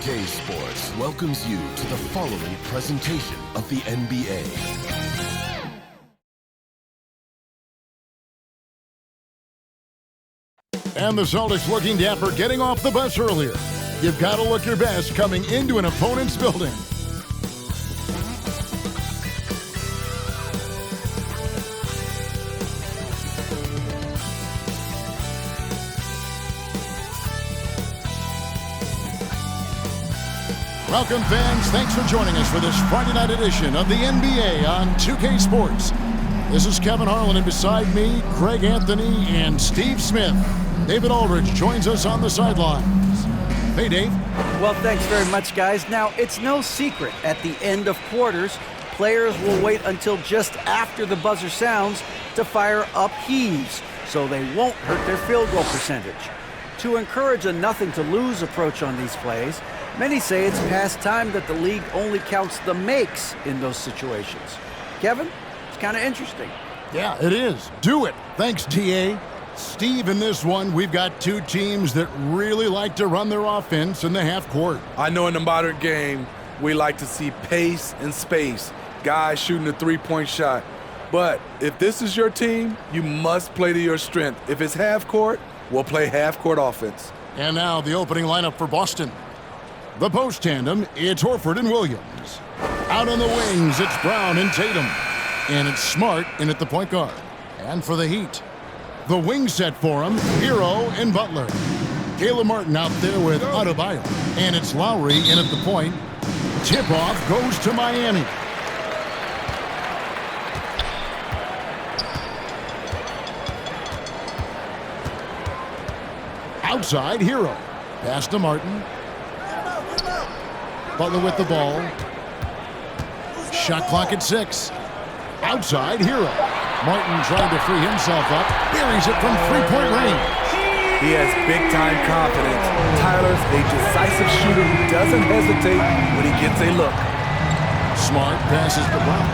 2K Sports welcomes you to the following presentation of the NBA. And the Celtics looking dapper, getting off the bus earlier. You've got to look your best coming into an opponent's building. Welcome, fans. Thanks for joining us for this Friday night edition of the NBA on 2K Sports. This is Kevin Harlan, and beside me, Craig Anthony and Steve Smith. David Aldridge joins us on the sidelines. Hey, Dave. Well, thanks very much, guys. Now, it's no secret at the end of quarters, players will wait until just after the buzzer sounds to fire up heaves, so they won't hurt their field goal percentage. To encourage a nothing-to-lose approach on these plays, many say it's past time that the league only counts the makes in those situations. Kevin, it's kind of interesting. Yeah, it is. Do it. Thanks, TA. Steve, in this one, we've got two teams that really like to run their offense in the half court. I know in the modern game, we like to see pace and space, guys shooting a three-point shot. But if this is your team, you must play to your strength. If it's half court, we'll play half court offense. And now the opening lineup for Boston. The post tandem, it's Horford and Williams. Out on the wings, it's Brown and Tatum. And it's Smart in at the point guard. And for the Heat, the wing set for him, Hero and Butler. Caleb Martin out there with Adebayo. And it's Lowry in at the point. Tip-off goes to Miami. Outside, Hero. Pass to Martin. Butler with the ball. Shot clock at 6. Outside, Hero. Martin trying to free himself up. Buries it from three-point range. He has big-time confidence. Tyler's a decisive shooter who doesn't hesitate when he gets a look. Smart passes to Brown.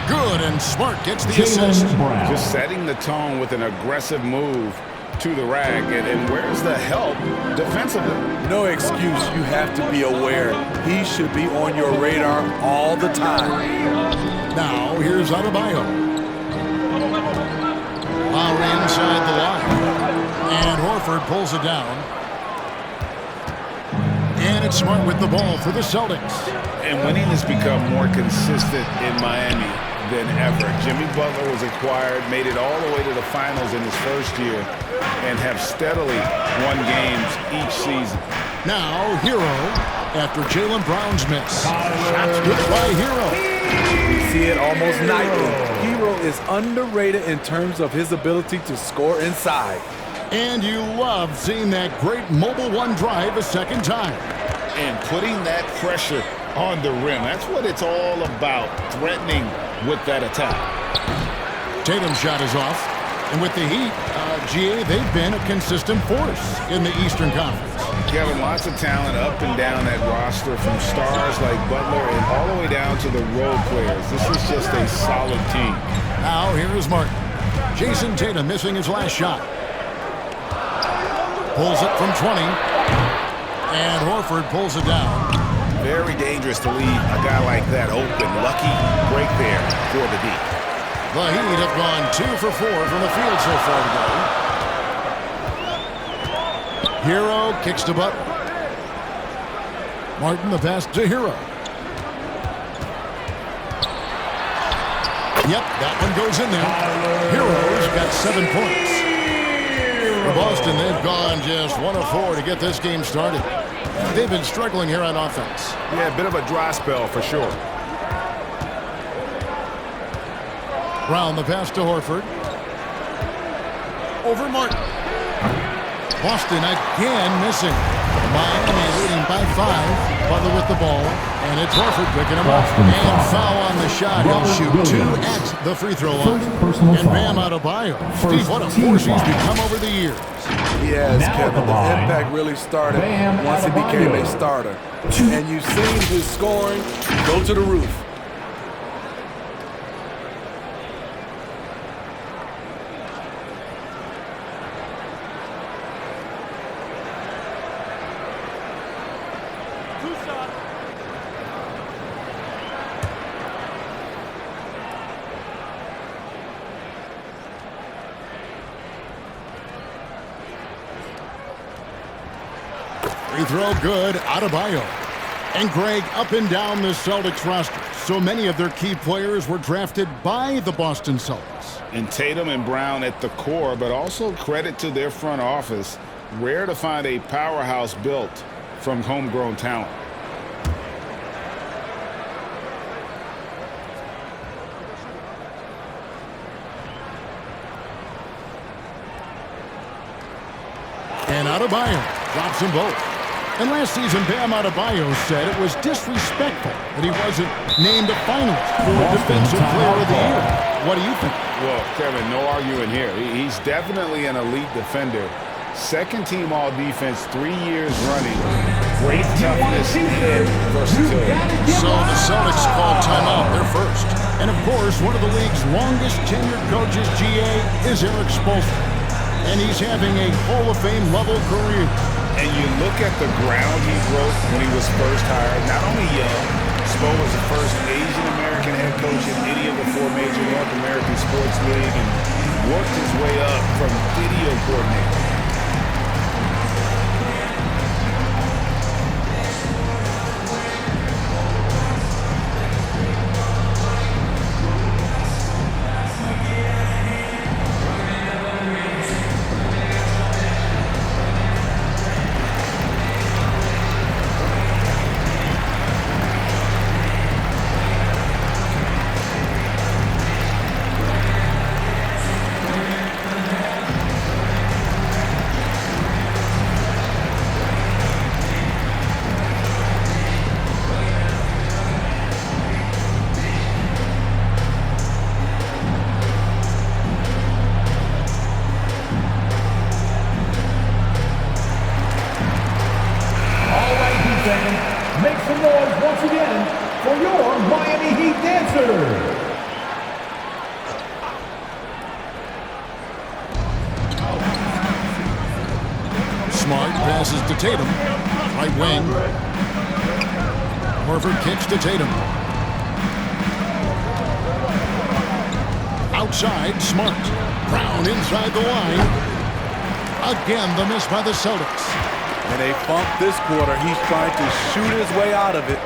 Good, and Smart gets the assist. Just setting the tone with an aggressive move to the rack. And where's the help defensively? No excuse. You have to be aware. He should be on your radar all the time. Now, here's Adebayo. Lowry inside the line. And Horford pulls it down. And it's Smart with the ball for the Celtics. And winning has become more consistent in Miami than ever. Jimmy Butler was acquired, made it all the way to the finals in his first year, and have steadily won games each season. Now, Hero, after Jaylen Brown's miss. Shots good by Hero. We see it almost nightly. Hero is underrated in terms of his ability to score inside. And you love seeing that great mobile one drive a second time. And putting that pressure on the rim. That's what it's all about, threatening with that attack. Tatum's shot is off. And with the Heat, GA, they've been a consistent force in the Eastern Conference. Kevin, lots of talent up and down that roster, from stars like Butler and all the way down to the role players. This is just a solid team. Now, here is Martin. Jason Tatum missing his last shot. Pulls it from 20. And Horford pulls it down. Very dangerous to leave a guy like that open. Lucky break there for the D. The Heat have gone 2 for 4 from the field so far today. Hero kicks to Butler. Martin, the pass to Hero. Yep, that one goes in there. Hero's got 7 points. For Boston, they've gone just 1 of 4 to get this game started. They've been struggling here on offense. Yeah, a bit of a dry spell for sure. Brown, the pass to Horford. Over Martin. Boston again missing. Miami leading by 5. Butler with the ball. And it's Horford picking him up. And foul on the shot. He'll shoot 2 at the free throw line. And Bam Adebayo. Steve, what a force he's become over the years. He has, Kevin. The impact really started once he became a starter. And you've seen his scoring go to the roof. Free throw good, Adebayo. And Greg, up and down the Celtics roster, so many of their key players were drafted by the Boston Celtics. And Tatum and Brown at the core, but also credit to their front office. Rare to find a powerhouse built from homegrown talent. And Adebayo drops them both. And last season, Bam Adebayo said it was disrespectful that he wasn't named a finalist for Defensive Player of the Year. What do you think? Well, Kevin, no arguing here. He's definitely an elite defender. Second team all-defense 3 years running. Great toughness and versatility. So the Celtics call timeout. They're first. And of course, one of the league's longest tenured coaches, GA, is Eric Spoelstra. And he's having a Hall of Fame level career. And you look at the ground he broke when he was first hired. Not only young, Spo was the first Asian-American head coach in any of the 4 major North American sports leagues and worked his way up from video coordinator. Make some noise once again for your Miami Heat dancers. Smart passes to Tatum. Right wing. Horford kicks to Tatum. Outside, Smart. Brown inside the line. Again, the miss by the Celtics. And they funk this quarter. He's trying to shoot his way out of it.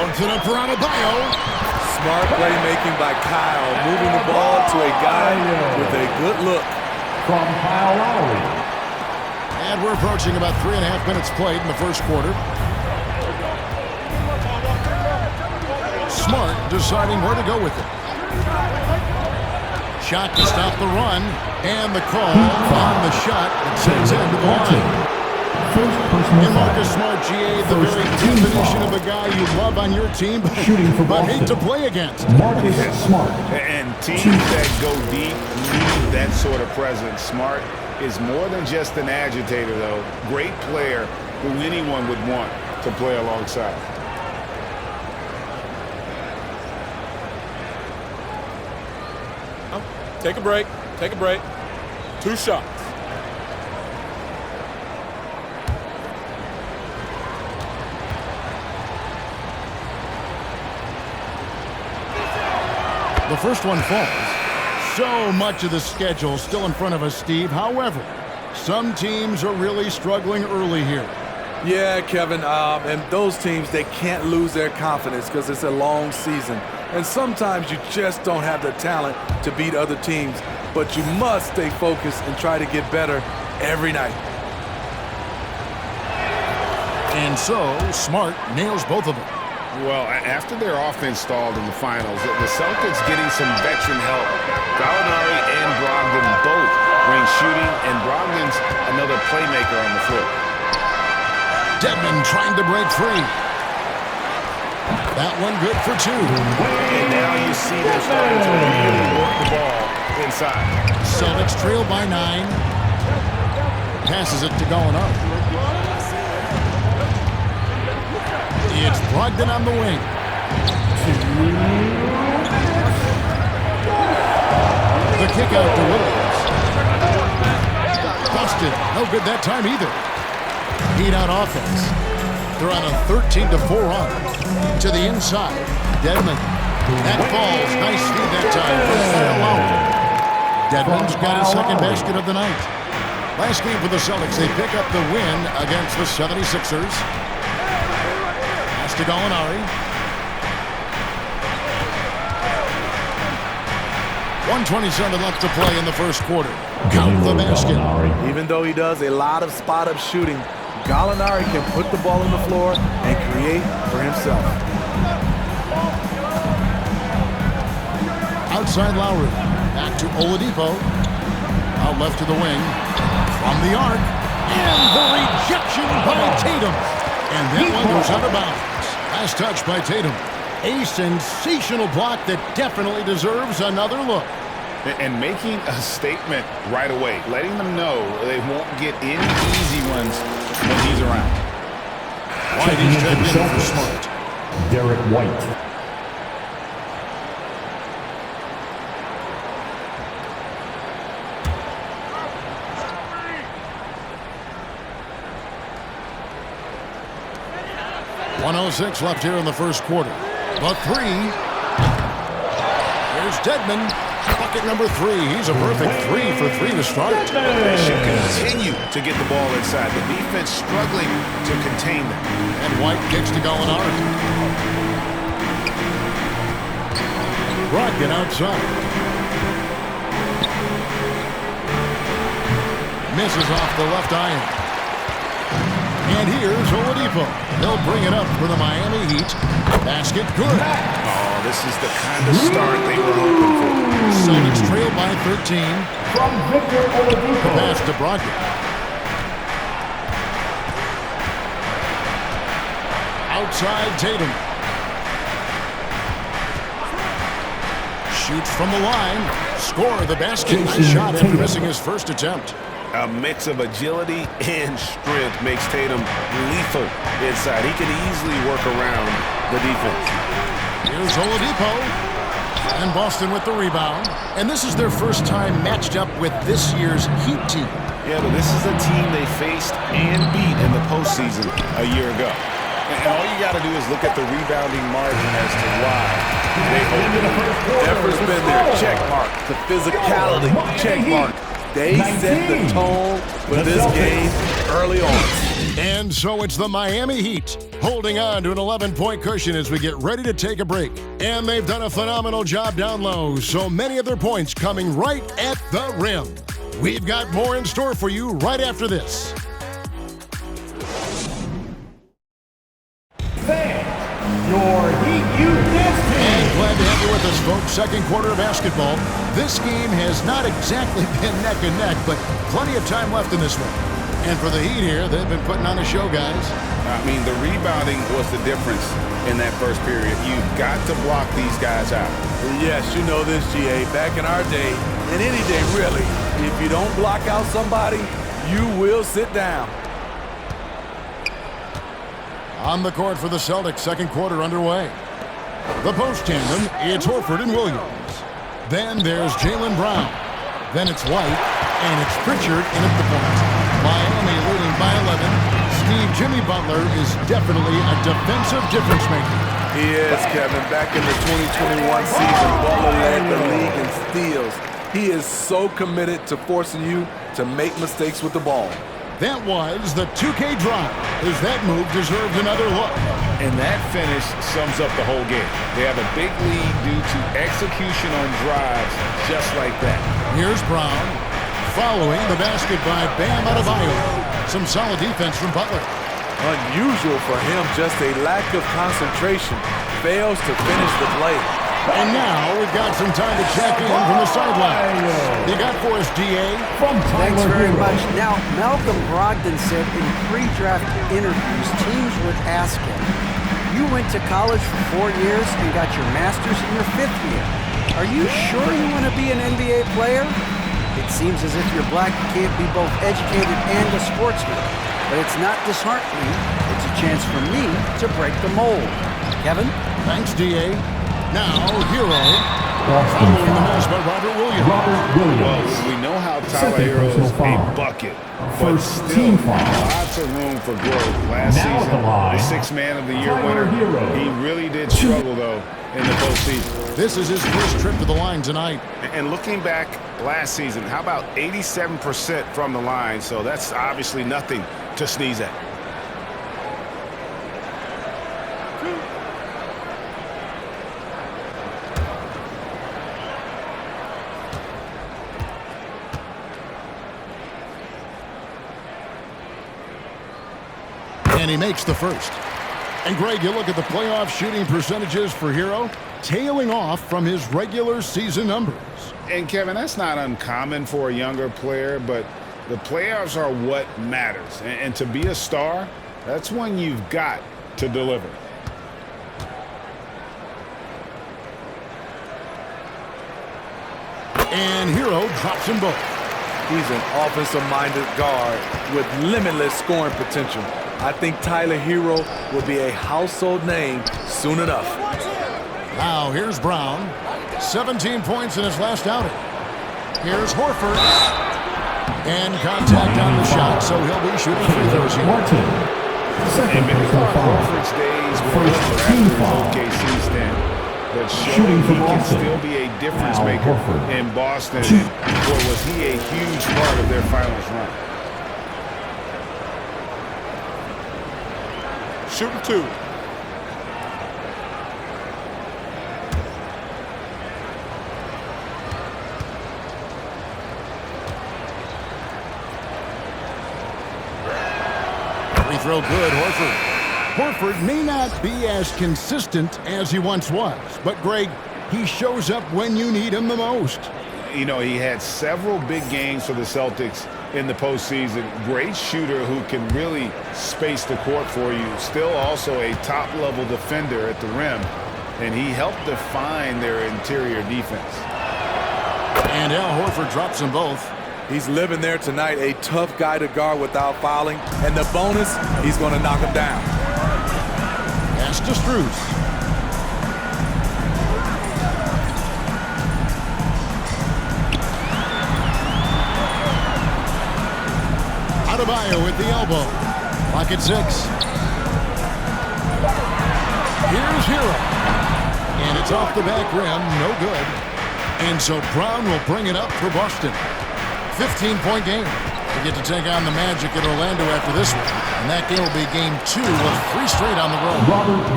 Wants it up for Adebayo. Smart playmaking by Kyle, moving the ball to a guy with a good look. From Kyle Lowry. And we're approaching about 3.5 minutes played in the first quarter. Smart deciding where to go with it. Shot to stop the run. And the call on the shot that sends him to the line. And Marcus Smart, GA, the very definition of a guy you love on your team, but hate to play against. Marcus Smart. And teams that go deep need that sort of presence. Smart is more than just an agitator, though. Great player who anyone would want to play alongside. Take a break. Take a break. 2 shots. The first one falls. So much of the schedule still in front of us, Steve. However, some teams are really struggling early here. Yeah, Kevin, and those teams, they can't lose their confidence because it's a long season. And sometimes you just don't have the talent to beat other teams, but you must stay focused and try to get better every night. And so, Smart nails both of them. Well, after their offense stalled in the finals, the Celtics getting some veteran help. Gallinari and Brogdon both bring shooting, and Brogdon's another playmaker on the floor. Dedmon trying to break free. That one good for 2. And now you see they're starting to really work the ball inside. Celtics trail by 9. Passes it to Gallinari. It's Brogdon on the wing. The kick out to Williams. Busted. No good that time either. Heat on offense. They're on a 13-4 run. To the inside. Dedmon. That falls. Nice feed that time from Kyle Lowry. Dedmon's got his second basket of the night. Last game for the Celtics, they pick up the win against the 76ers. Pass to Gallinari. 1:27 left to play in the first quarter. Count the basket. Even though he does a lot of spot-up shooting, Gallinari can put the ball on the floor and create for himself. Outside Lowry. Back to Oladipo. Out left to the wing. From the arc. And the rejection by Tatum. And that one goes out of bounds. Last touch by Tatum. A sensational block that definitely deserves another look. And making a statement right away, letting them know they won't get any easy ones when he's around. White is checked in for Smart. Derek White. .106 left here in the first quarter. The three. Here's Dedmon. Bucket number 3. He's a perfect 3 for 3 to start. They should continue to get the ball inside. The defense struggling to contain them. And White kicks to Gallinari. Brogdon outside. Misses off the left iron. And here's Oladipo. He'll bring it up for the Miami Heat. Basket good. Oh, this is the kind of start they were hoping for. Celtics trail by 13. From Victor Oladipo. Pass to Brogdon. Outside Tatum. Shoots from the line. Score the basket. Nice shot after missing his first attempt. A mix of agility and strength makes Tatum lethal inside. He can easily work around the defense. Here's Oladipo. And Boston with the rebound. And this is their first time matched up with this year's Heat team. Yeah, but this is a team they faced and beat in the postseason a year ago. And all you got to do is look at the rebounding margin as to why they hold it up. Effort's been there. Check mark. The physicality. Check mark. They set the tone for this game early on. And so it's the Miami Heat holding on to an 11-point cushion as we get ready to take a break. And they've done a phenomenal job down low, so many of their points coming right at the rim. We've got more in store for you right after this. Your Heat Youth Dance Team. And glad to have you with us, folks. Second quarter of basketball. This game has not exactly been neck and neck, but plenty of time left in this one. And for the Heat here, they've been putting on a show, guys. I mean, the rebounding was the difference in that first period. You've got to block these guys out. Yes, you know this, GA. Back in our day, and any day really, if you don't block out somebody, you will sit down. On the court for the Celtics, second quarter underway. The post tandem, it's Horford and Williams. Then there's Jaylen Brown. Then it's White, and it's Pritchard in at the point. Miami leading by 11. Steve Jimmy Butler is definitely a defensive difference maker. He is, Kevin. Back in the 2021 season, Butler led the league in steals. He is so committed to forcing you to make mistakes with the ball. That was the 2K drive, as that move deserved another look. And that finish sums up the whole game. They have a big lead due to execution on drives just like that. Here's Brown, following the basket by Bam Adebayo. Some solid defense from Butler. Unusual for him, just a lack of concentration. Fails to finish the play. And now we've got some time to check in from the sideline. You got for us, DA? Thanks very much. Now, Malcolm Brogdon said in pre-draft interviews, teams would ask him, you went to college for 4 years and got your master's in your 5th year. Are you sure you want to be an NBA player? It seems as if you're black, you can't be both educated and a sportsman. But it's not disheartening. It's a chance for me to break the mold. Kevin? Thanks, DA. Now, Hero, following the miss by Robert Williams. Well, we know how Tyler Hero is a bucket, but still lots of room for growth. Last season, the 6th Man of the Year winner, he really really did struggle, though, in the postseason. This is his first trip to the line tonight. And looking back last season, how about 87% from the line? So that's obviously nothing to sneeze at. And he makes the first. And Greg, you look at the playoff shooting percentages for Hero, tailing off from his regular season numbers. And Kevin, that's not uncommon for a younger player, but the playoffs are what matters. And to be a star, that's when you've got to deliver. And Hero drops them both. He's an offensive-minded guard with limitless scoring potential. I think Tyler Hero will be a household name soon enough. Now here's Brown. 17 points in his last outing. Here's Horford. And contact on the shot, so he'll be shooting free throws here. And maybe Horford's days were over after his OKC stand, but showing he can still be a difference maker in Boston. Or was he a huge part of their finals run? Shooting 2. Free throw good, Horford. Horford may not be as consistent as he once was, but Greg, he shows up when you need him the most. You know, he had several big games for the Celtics in the postseason. Great shooter who can really space the court for you. Still also a top-level defender at the rim. And he helped define their interior defense. And Al Horford drops them both. He's living there tonight, a tough guy to guard without fouling. And the bonus, he's going to knock him down. Pass to Strus. Adebayo with the elbow. Clock at 6. Here's Hero. And it's off the back rim. No good. And so Brown will bring it up for Boston. 15-point game. We get to take on the Magic at Orlando after this one. And that game will be game 2 of 3 straight on the road.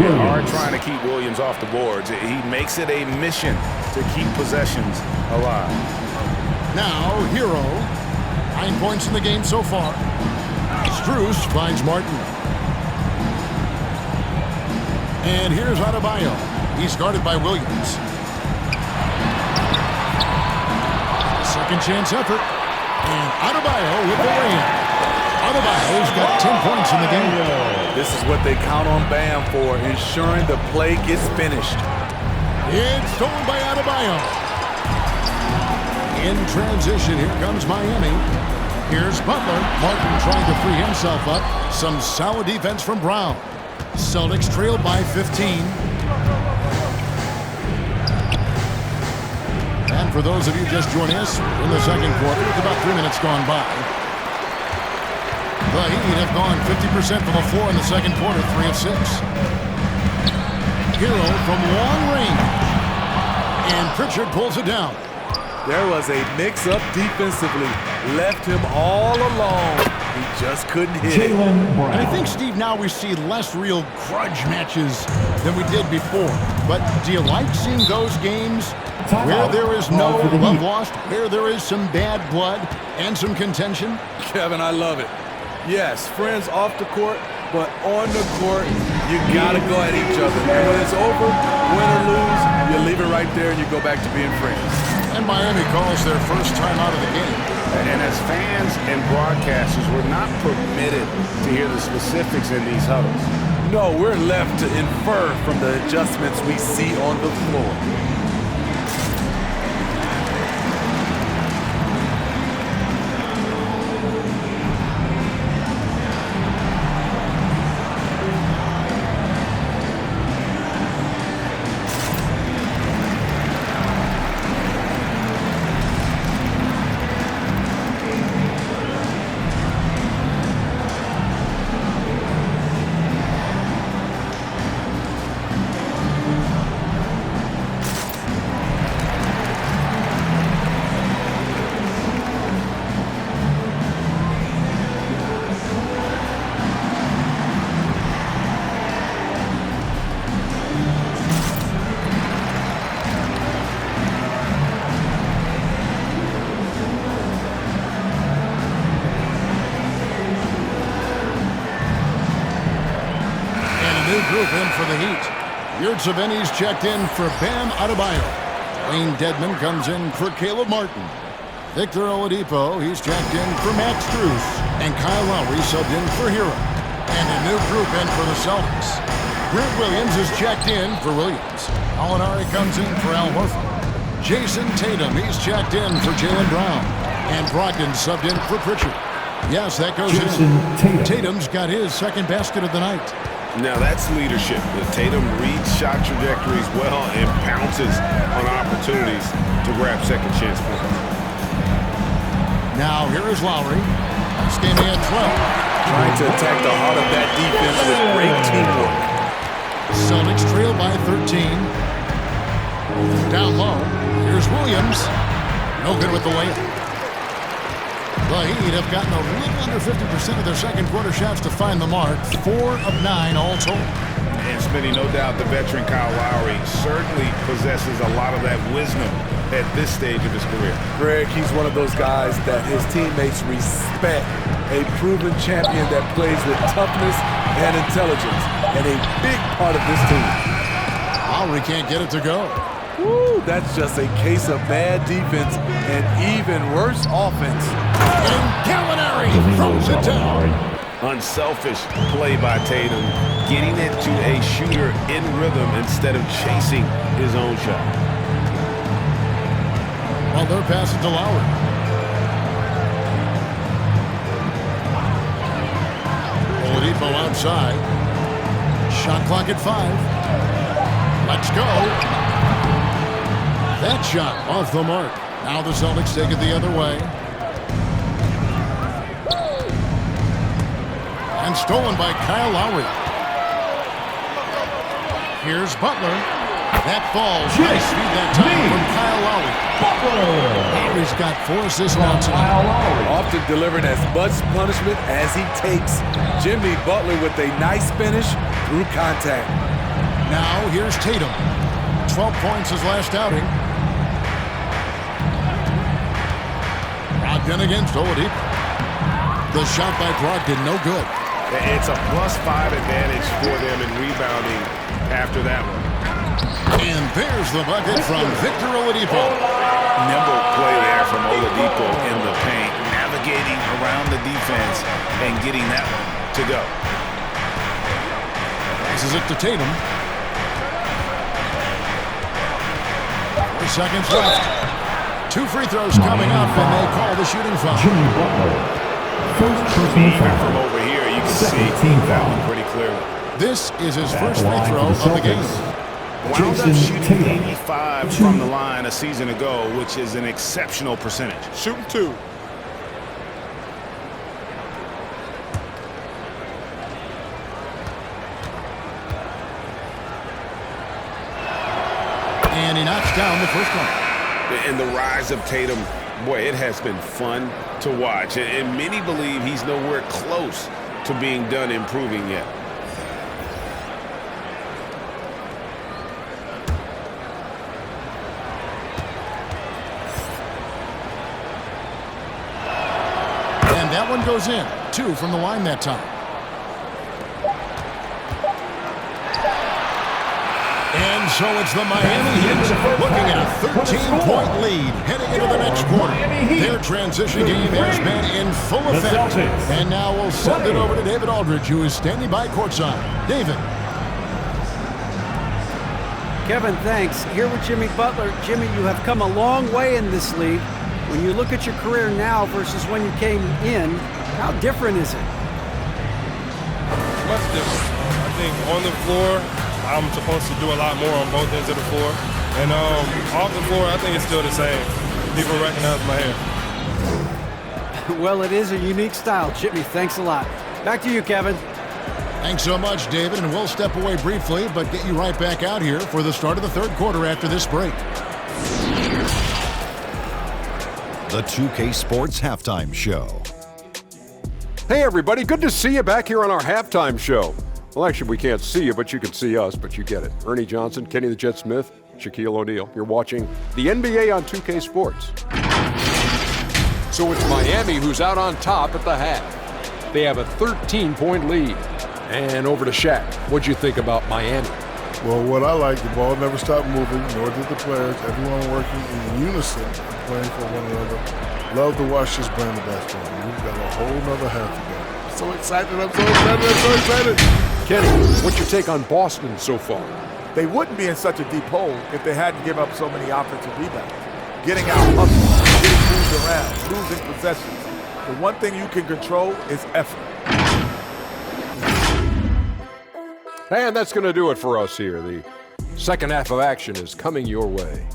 They are trying to keep Williams off the boards. He makes it a mission to keep possessions alive. Now, Hero. 9 points in the game so far. Strus finds Martin. And here's Adebayo. He's guarded by Williams. Second chance effort. And Adebayo with the lay-in. Adebayo's got 10 points in the game. This is what they count on Bam for, ensuring the play gets finished. It's stolen by Adebayo. In transition, here comes Miami. Here's Butler. Martin trying to free himself up. Some solid defense from Brown. Celtics trailed by 15. And for those of you just joining us, in the second quarter, with about 3 minutes gone by. The Heat have gone 50% from the floor in the second quarter, 3 of 6. Hero from long range. And Pritchard pulls it down. There was a mix-up defensively. Left him all alone. He just couldn't hit it. And I think, Steve, now we see less real grudge matches than we did before. But do you like seeing those games where there is no love lost, where there is some bad blood and some contention? Kevin, I love it. Yes, friends off the court, but on the court, you got to go at each other. And when it's over, win or lose, you leave it right there and you go back to being friends. And Miami calls their first time out of the game. And as fans and broadcasters, we're not permitted to hear the specifics in these huddles. No, we're left to infer from the adjustments we see on the floor. Yurtseveni's checked in for Bam Adebayo. Wayne Dedman comes in for Caleb Martin. Victor Oladipo, he's checked in for Max Strus. And Kyle Lowry subbed in for Hero. And a new group in for the Celtics. Grant Williams is checked in for Williams. Alinari comes in for Al Horford. Jason Tatum, he's checked in for Jaylen Brown. And Brogdon subbed in for Pritchard. Yes, that goes in. Tatum's got his second basket of the night. Now that's leadership. Tatum reads shot trajectories well and pounces on opportunities to grab second chance points. Now here is Lowry. Standing at 12. Trying to attack the heart of that defense with great teamwork. Celtics trail by 13. Down low. Here's Williams. No good with the layup. The Heat have gotten a little under 50% of their second quarter shots to find the mark. 4 of 9 all told. And Smitty, no doubt the veteran Kyle Lowry certainly possesses a lot of that wisdom at this stage of his career. Greg, he's one of those guys that his teammates respect. A proven champion that plays with toughness and intelligence. And a big part of this team. Lowry can't get it to go. Woo, that's just a case of bad defense and even worse offense. And Gallinari throws it down. Unselfish play by Tatum, getting it to a shooter in rhythm instead of chasing his own shot. Well, they're passing to Lowry. Oladipo outside. Shot clock at 5. Let's go. That shot off the mark. Now the Celtics take it the other way. And stolen by Kyle Lowry. Here's Butler. That falls. Nice feed that time from Kyle Lowry. Lowry's got 4 assists now tonight. Often delivered as much punishment as he takes. Jimmy Butler with a nice finish through contact. Now here's Tatum. 12 points his last outing. Brogdon against Oladipo. The shot by Brogdon, no good. It's a +5 advantage for them in rebounding after that one. And there's the bucket from Victor Oladipo. Nimble play there from Oladipo in the paint, navigating around the defense and getting that one to go. This is it to Tatum. 4 seconds left. 2 free throws coming up, and they call the shooting foul. Jimmy Butler. First personal foul. From over here, you can see team foul. pretty clearly. This is his first free throw of the game. Wound up shooting 85 from the line a season ago, which is an exceptional percentage. Shooting 2. And he knocks down the first one. And the rise of Tatum, boy, it has been fun to watch. And many believe he's nowhere close to being done improving yet. And that one goes in. 2 from the line that time. And so it's the Miami Heat looking at a 13-point lead heading into the next quarter. Their transition game has been in full effect. And now we'll send it over to David Aldridge, who is standing by courtside. David. Kevin, thanks. Here with Jimmy Butler. Jimmy, you have come a long way in this league. When you look at your career now versus when you came in, how different is it? Much different. I think on the floor, I'm supposed to do a lot more on both ends of the floor. And off the floor, I think it's still the same. People recognize my hair. Well, it is a unique style. Jimmy, thanks a lot. Back to you, Kevin. Thanks so much, David, and we'll step away briefly, but get you right back out here for the start of the third quarter after this break. The 2K Sports Halftime Show. Hey everybody, good to see you back here on our halftime show. Well, actually, we can't see you, but you can see us, but you get it. Ernie Johnson, Kenny the Jet Smith, Shaquille O'Neal. You're watching the NBA on 2K Sports. So it's Miami who's out on top at the half. They have a 13-point lead. And over to Shaq. What'd you think about Miami? Well, what I like, the ball never stopped moving, nor did the players. Everyone working in unison and playing for one another. Love to watch this brand of basketball. We've got a whole nother half to go. I'm so excited, I'm so excited, I'm so excited. Kenny, what's your take on Boston so far? They wouldn't be in such a deep hole if they hadn't given up so many offensive rebounds. Getting out hustled, getting moved around, losing possessions. The one thing you can control is effort. And that's going to do it for us here. The second half of action is coming your way.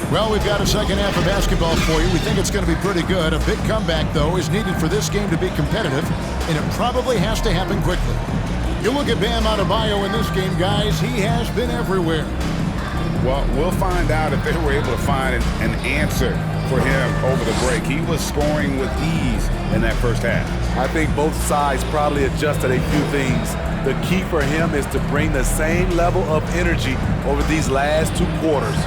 Well, we've got a second half of basketball for you. We think it's going to be pretty good. A big comeback, though, is needed for this game to be competitive, and it probably has to happen quickly. You look at Bam Adebayo in this game, guys. He has been everywhere. Well, we'll find out if they were able to find an answer for him over the break. He was scoring with ease in that first half. I think both sides probably adjusted a few things. The key for him is to bring the same level of energy over these last 2 quarters.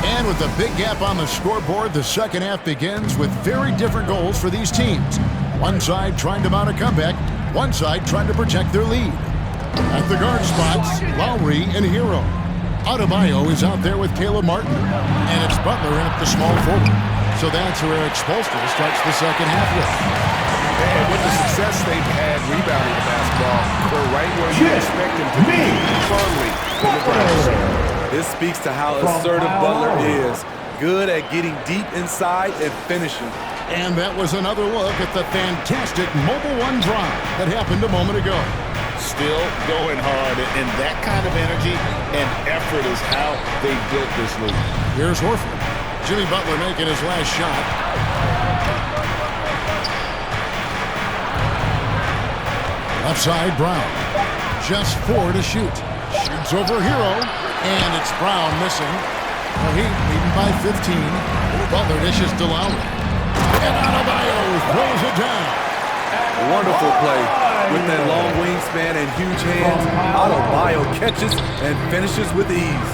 And with the big gap on the scoreboard, the second half begins with very different goals for these teams. One side trying to mount a comeback, one side trying to protect their lead. At the guard spots, Lowry and Hero. Adebayo is out there with Caleb Martin, and it's Butler in at the small forward. So that's where Eric Spoelstra starts the second half with. And with the success they've had rebounding the basketball, they're right where you expect them to be, firmly in the ground. This speaks to how assertive Butler is. Good at getting deep inside and finishing. And that was another look at the fantastic Mobile One drive that happened a moment ago. Still going hard, and that kind of energy and effort is how they built this league. Here's Horford. Jimmy Butler making his last shot. Left side, Brown. Just 4 to shoot. Shoots over Hero, and it's Brown missing. Well, he leading by 15. Butler dishes to Lowry. And Adebayo throws it down. Wonderful play. With that long wingspan and huge hands, Adebayo catches and finishes with ease.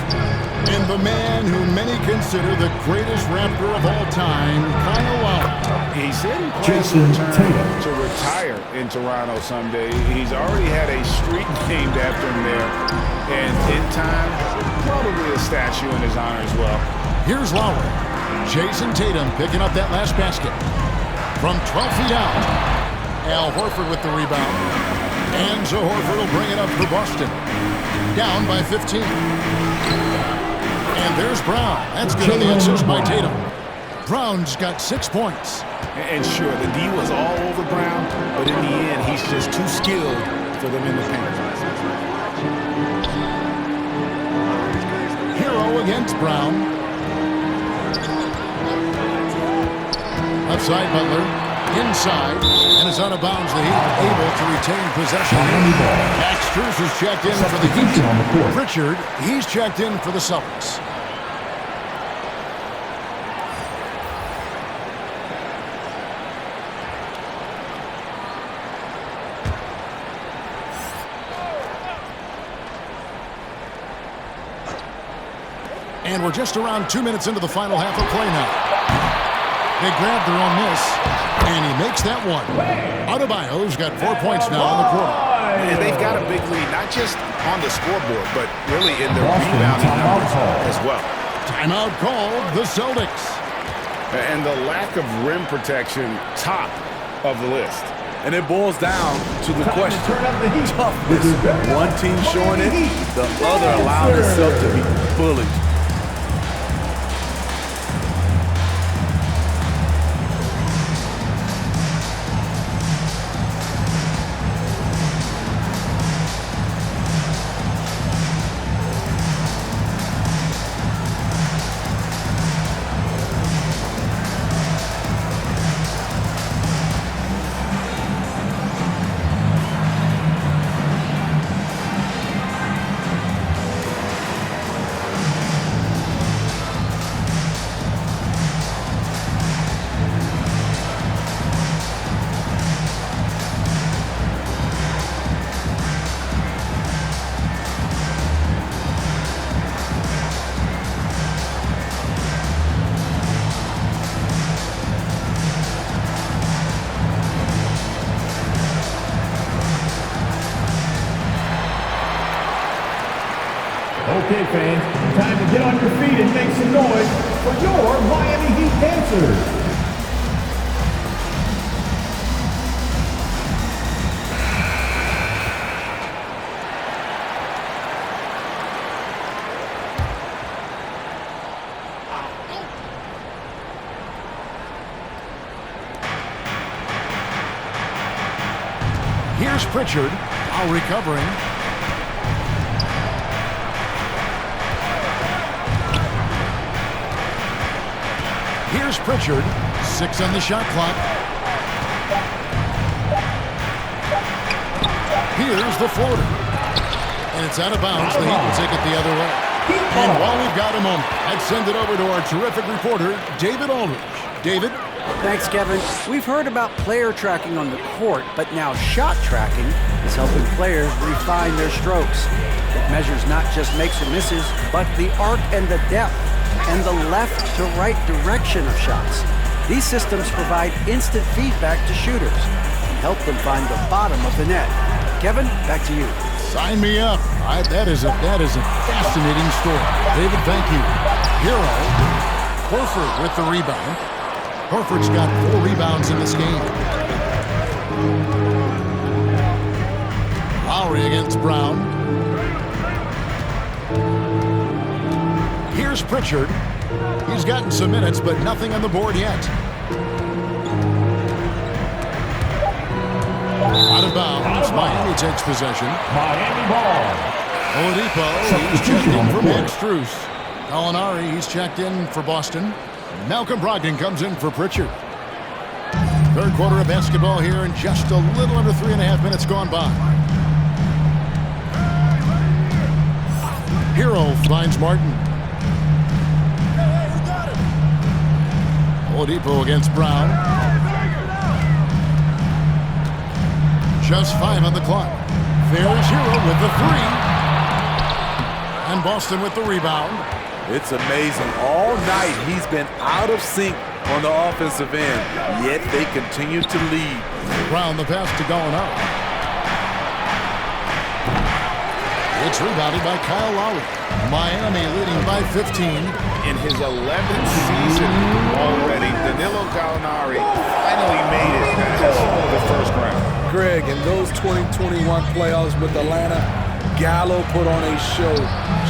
And the man who many consider the greatest Raptor of all time, Kyle Lowry. He said he plans to retire in Toronto someday. He's already had a street named after him there. And in time, probably a statue in his honor as well. Here's Lowry. Jason Tatum picking up that last basket. From 12 feet out. Al Horford with the rebound. And so Horford will bring it up for Boston. Down by 15. And there's Brown. That's good on the assist by Tatum. Brown's got 6 points. And sure, the D was all over Brown, but in the end, he's just too skilled for them in the paint. Hero against Brown. Left side, Butler. Inside, and is out of bounds. The Heat able to retain possession. Max Strus is checked in for the Heat. Pritchard, he's checked in for the Celtics. And we're just around 2 minutes into the final half of play now. They grab their own miss, and he makes that one. Adebayo's got 4 points now in the quarter. And they've got a big lead, not just on the scoreboard, but really in their rebounding numbers as well. Timeout called the Celtics. And the lack of rim protection, top of the list. And it boils down to the question. Toughness. One team showing it, the other allowing itself to be bullied. Okay, fans, time to get on your feet and make some noise for your Miami Heat dancers. Here's Pritchard, now recovering. Here's Pritchard, 6 on the shot clock. Here's the floater. And it's out of bounds. The Heat will take it the other way. And while we've got a moment, I'd send it over to our terrific reporter, David Aldridge. David? Thanks, Kevin. We've heard about player tracking on the court, but now shot tracking is helping players refine their strokes. It measures not just makes or misses, but the arc and the depth, and the left to right direction of shots. These systems provide instant feedback to shooters and help them find the bottom of the net. Kevin, back to you. Sign me up. That is a fascinating story. David, thank you. Hero, Horford with the rebound. Horford's got 4 rebounds in this game. Lowry against Brown. Here's Pritchard. He's gotten some minutes, but nothing on the board yet. Out of bounds. Miami takes possession. Miami ball. Oladipo, he's checked in for Max Strus. Gallinari, he's checked in for Boston. Malcolm Brogdon comes in for Pritchard. Third quarter of basketball here, and just a little under 3.5 minutes gone by. Hero finds Martin. Oladipo against Brown. Just 5 on the clock. There's Hero with the 3. And Boston with the rebound. It's amazing. All night he's been out of sync on the offensive end, yet they continue to lead. Brown the pass to Gallinari. It's rebounded by Kyle Lowry. Miami leading by 15. In his 11th season already, Danilo Gallinari finally made it past the first round. Greg, in those 2021 playoffs with Atlanta, Gallo put on a show,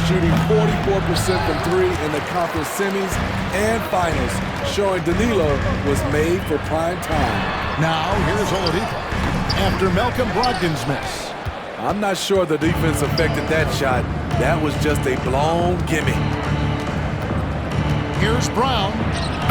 shooting 44% from 3 in the conference semis and finals, showing Danilo was made for prime time. Now, here's Oladipo after Malcolm Brogdon's miss. I'm not sure the defense affected that shot. That was just a blown gimme. Here's Brown.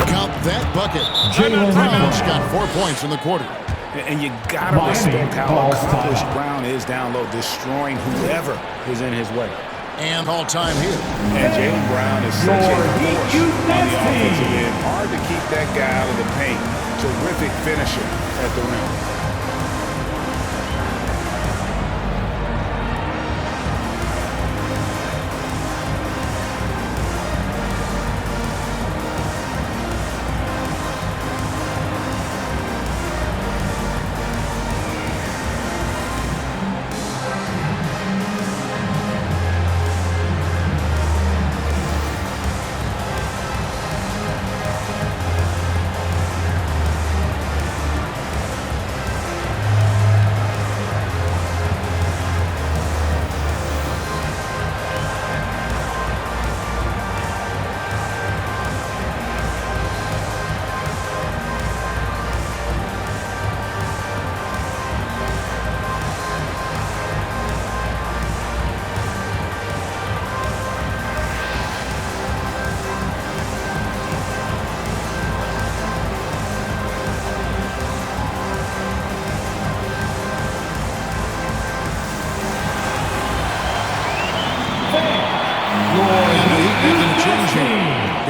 Count that bucket. Brown's got 4 points in the quarter. And you gotta respect how accomplished Brown is down low, destroying whoever is in his way. And all-time here. And Jaylen Brown is such a force on the offensive end. Hard to keep that guy out of the paint. Terrific finisher at the rim.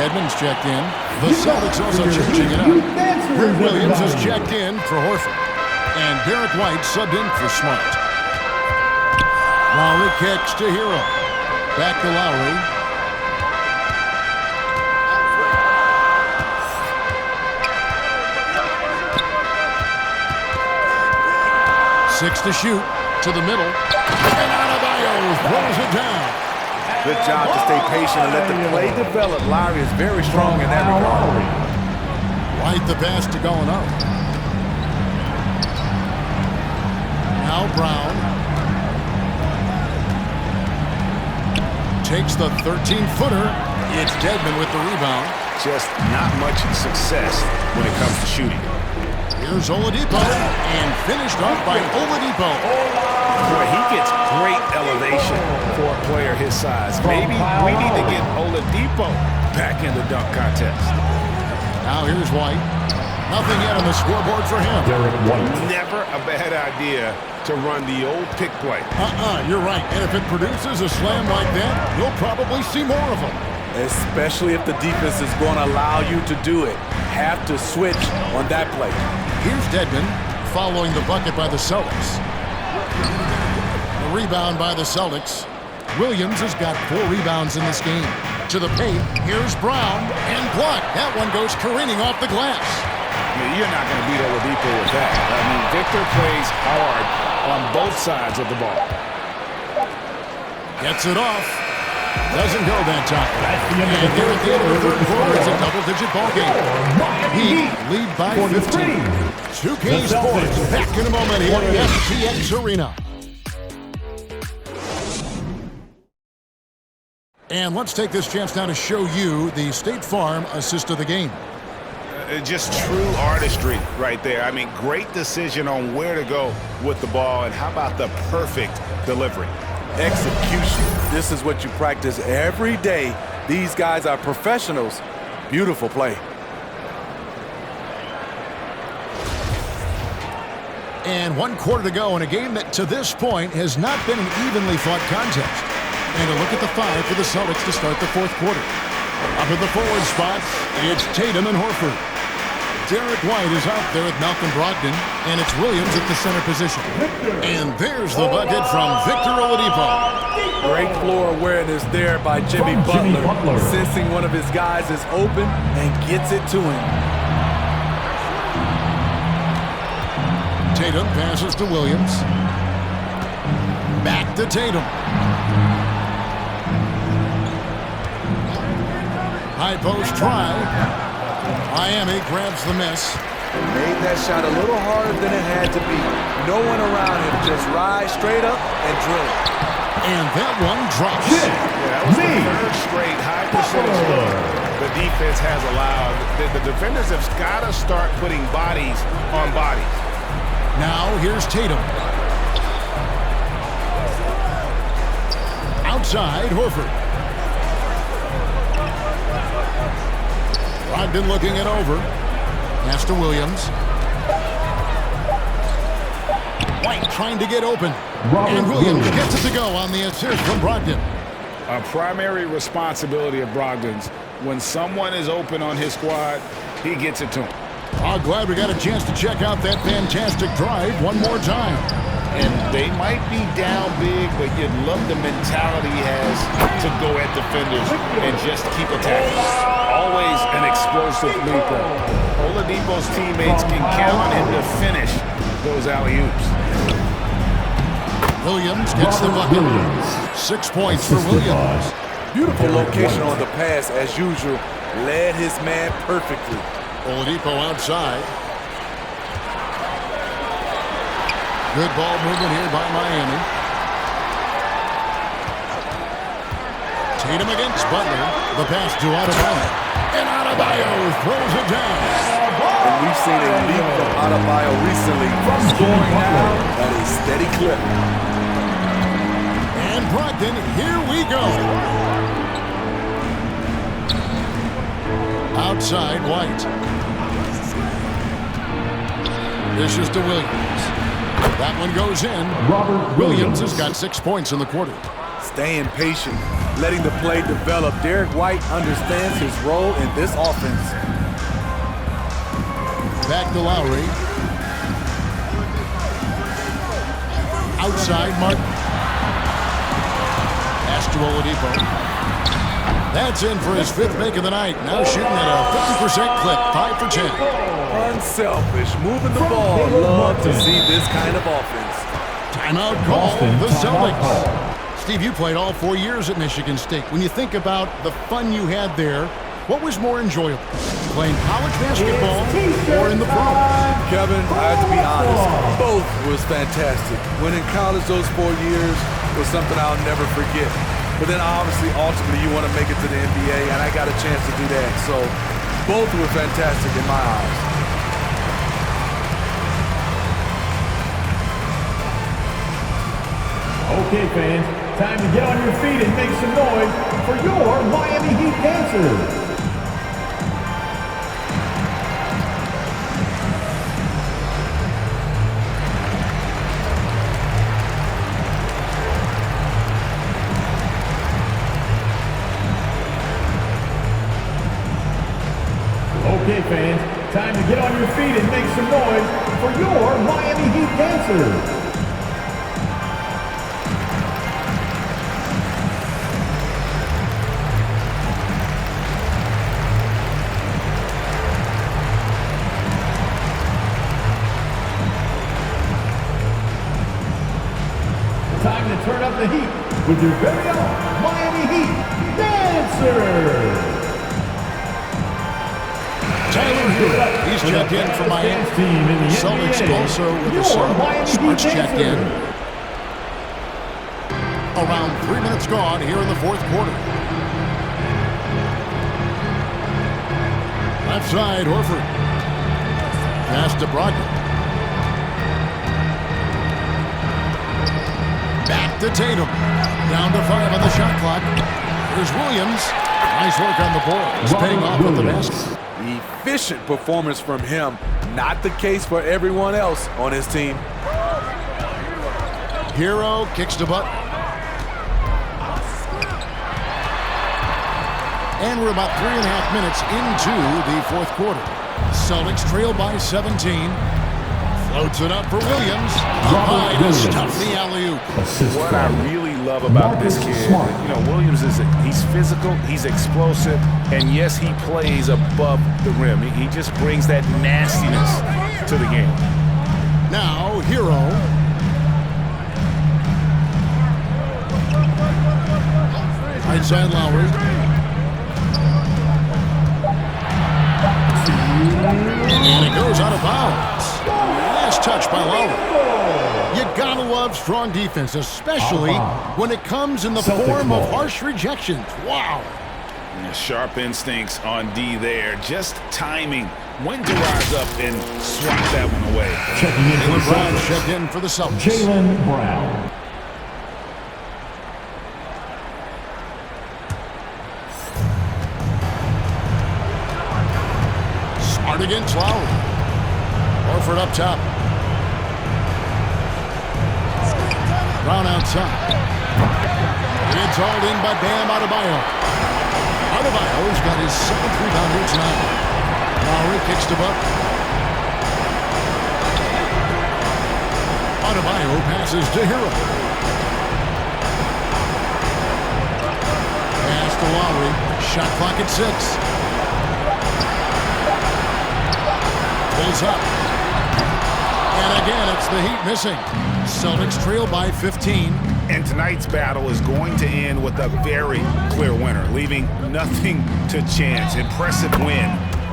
Edmonds checked in. The Celtics also changing it up. Greg Williams is checked in for Horford. And Derek White subbed in for Smart. Lowry kicks to Hero. Back to Lowry. Six to shoot. To the middle. And Adebayo throws it down. Good job to stay patient and let the play develop. Lowry is very strong in that regard. White the pass to Gallinari. Now Brown takes the 13-footer. It's Dedmon with the rebound. Just not much success when it comes to shooting. Here's Oladipo, and finished off by Oladipo. Boy, he gets great elevation for a player his size. Maybe we need to get Oladipo back in the dunk contest. Now here's White. Nothing yet on the scoreboard for him. Never a bad idea to run the old pick play. You're right. And if it produces a slam like that, you'll probably see more of them. Especially if the defense is going to allow you to do it. Have to switch on that play. Here's Dedmon following the bucket by the Celtics. The rebound by the Celtics. Williams has got 4 rebounds in this game. To the paint, here's Brown, and blocked. That one goes careening off the glass. You're not going to beat Oladipo with that. I mean, Victor plays hard on both sides of the ball. Gets it off. Doesn't go that time. And here at the end of the third quarter, it's a double-digit ball game. Heat lead by 15. 2K Sports back in a moment here at FTX Arena. And let's take this chance now to show you the State Farm assist of the game. Just true artistry right there. I mean, great decision on where to go with the ball, and how about the perfect delivery? Execution. This is what you practice every day. These guys are professionals. Beautiful play. And 1 quarter to go in a game that to this point has not been an evenly fought contest. And a look at the 5 for the Celtics to start the 4th quarter. Up at the forward spot, it's Tatum and Horford. Derek White is out there with Malcolm Brogdon, and it's Williams at the center position. And there's the bucket from Victor Oladipo. Great floor awareness there by Jimmy Butler. Sensing one of his guys is open and gets it to him. Tatum passes to Williams. Back to Tatum. High post try. Miami grabs the miss. Made that shot a little harder than it had to be. No one around him. Just rise straight up and drill it. And that one drops. Yeah, that was the 3rd straight high percentage look the defense has allowed. The defenders have got to start putting bodies on bodies. Now here's Tatum. Outside, Horford. Brogdon looking it over. Pass to Williams. White trying to get open. And Williams gets it to go on the assist from Brogdon. A primary responsibility of Brogdon's. When someone is open on his squad, he gets it to him. Oh, glad we got a chance to check out that fantastic drive one more time. And they might be down big, but you'd love the mentality he has to go at defenders and just keep attacking. Always an explosive leaper. Oladipo's teammates can count on him to finish those alley-oops. Williams gets the bucket. 6 points for Williams. Beautiful location on the pass as usual. Led his man perfectly. Oladipo outside. Good ball movement here by Miami. Tatum against Butler. The pass to Adebayo. And Adebayo throws it down. And we've seen a leap from Adebayo recently. Scoring now at a steady clip. And Brogdon, here we go. Outside, White. This is to Williams. That one goes in. Williams has got 6 points in the quarter. Staying patient, letting the play develop. Derek White understands his role in this offense. Back to Lowry. Outside, Martin. Pass to Oladipo. That's in for his 5th make of the night. Now shooting at a 50% clip, 5 for 10. Unselfish, moving the ball. Love to see this kind of offense. Timeout call, the Celtics. Steve, you played all 4 years at Michigan State. When you think about the fun you had there, what was more enjoyable, playing college basketball or in the pros? Kevin, I have to be honest, both was fantastic. Winning college those 4 years was something I'll never forget. But then obviously, ultimately, you want to make it to the NBA, and I got a chance to do that. So both were fantastic in my eyes. Okay, fans, time to get on your feet and make some noise for your Miami Heat dancers. Okay, fans, time to get on your feet and make some noise for your Miami Heat dancers. Time to turn up the heat with your very own Miami Heat dancers. Tyler Hero, he's checked in for Miami. Celtics also with a sub. Smarts checked in. Around 3 minutes gone here in the fourth quarter. Left side, Horford. Pass to Brogdon. Back to Tatum. Down to 5 on the shot clock. Here's Williams. Nice work on the board. He's paying off with the basket. Efficient performance from him. Not the case for everyone else on his team. Hero kicks to Butler. And we're about 3.5 minutes into the fourth quarter. Celtics trail by 17. Floats it up for Williams. High to stuff the alley-oop. What I really love about this kid, Williams he's physical, he's explosive, and yes, he plays above the rim. He just brings that nastiness to the game. Now, Hero. Right side, Lowry. And it goes out of bounds. Last touch by Lowry. You gotta love strong defense, especially when it comes in the form of harsh rejections. Wow. Sharp instincts on D there. Just timing when to rise up and swat that one away. Checking in for the Brown Celtics. checked in for the Celtics. Jaylen Brown. Smart against Lowry. Horford up top. Brown outside. It's hauled in by Bam Adebayo. Adebayo's got his 7th rebound here tonight. Lowry kicks to Butler. Adebayo passes to Hero. Pass to Lowry. Shot clock at 6. Pulls up. And again, it's the Heat missing. Celtics trail by 15. And tonight's battle is going to end with a very clear winner, leaving nothing to chance. Impressive win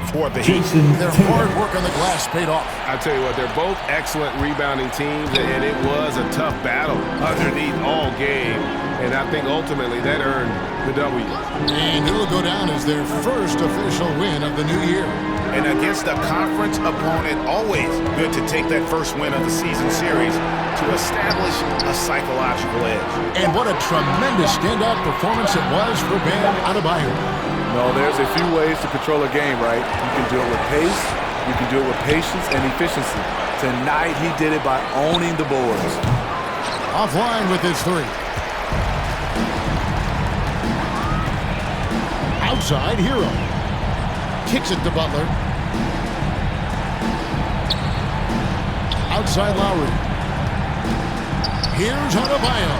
for the Heat. Their hard work on the glass paid off. I tell you what, they're both excellent rebounding teams, and it was a tough battle underneath all game. And I think ultimately that earned the W. And it'll go down as their first official win of the new year. And against a conference opponent, always good to take that first win of the season series to establish a psychological edge. And what a tremendous standout performance it was for Bam Adebayo. No, there's a few ways to control a game, right? You can do it with pace, you can do it with patience and efficiency. Tonight, he did it by owning the boards. Offline with his 3. Outside, Hero. Kicks it to Butler. Outside Lowry. Here's Adebayo.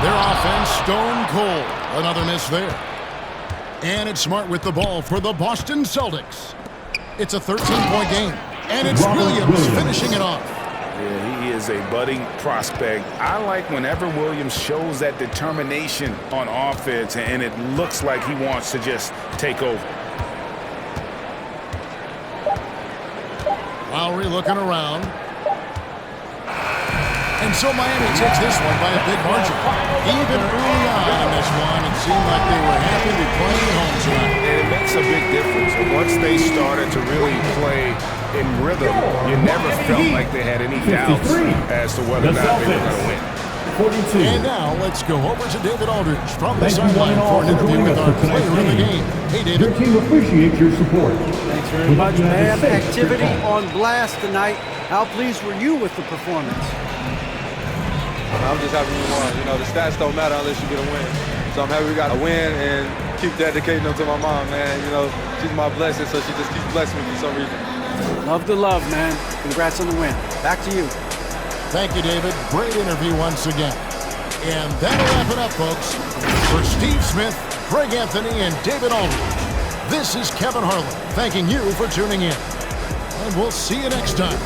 Their offense stone cold. Another miss there. And it's Smart with the ball for the Boston Celtics. It's a 13-point game. And it's Williams finishing it off. Yeah, he is a budding prospect. I like whenever Williams shows that determination on offense, and it looks like he wants to just take over. Lowry looking around. And so Miami takes this one by a big margin. Even early on in this one, it seemed like they were happy to be playing home tonight. And it makes a big difference. Once they started to really play in rhythm, you never felt like they had any doubts as to whether or not they were going to win. 42. And now let's go over to David Aldridge from the sideline for an interview with our player of the game. Hey, David. Your team appreciates your support. Thanks very much, man. Activity on blast tonight. How pleased were you with the performance? I'm just happy we won. You know, the stats don't matter unless you get a win. So I'm happy we got a win and keep dedicating them to my mom, man. You know, she's my blessing, so she just keeps blessing me for some reason. Love the love, man. Congrats on the win. Back to you. Thank you, David. Great interview once again. And that'll wrap it up, folks. For Steve Smith, Greg Anthony, and David Aldridge, this is Kevin Harlan thanking you for tuning in. And we'll see you next time.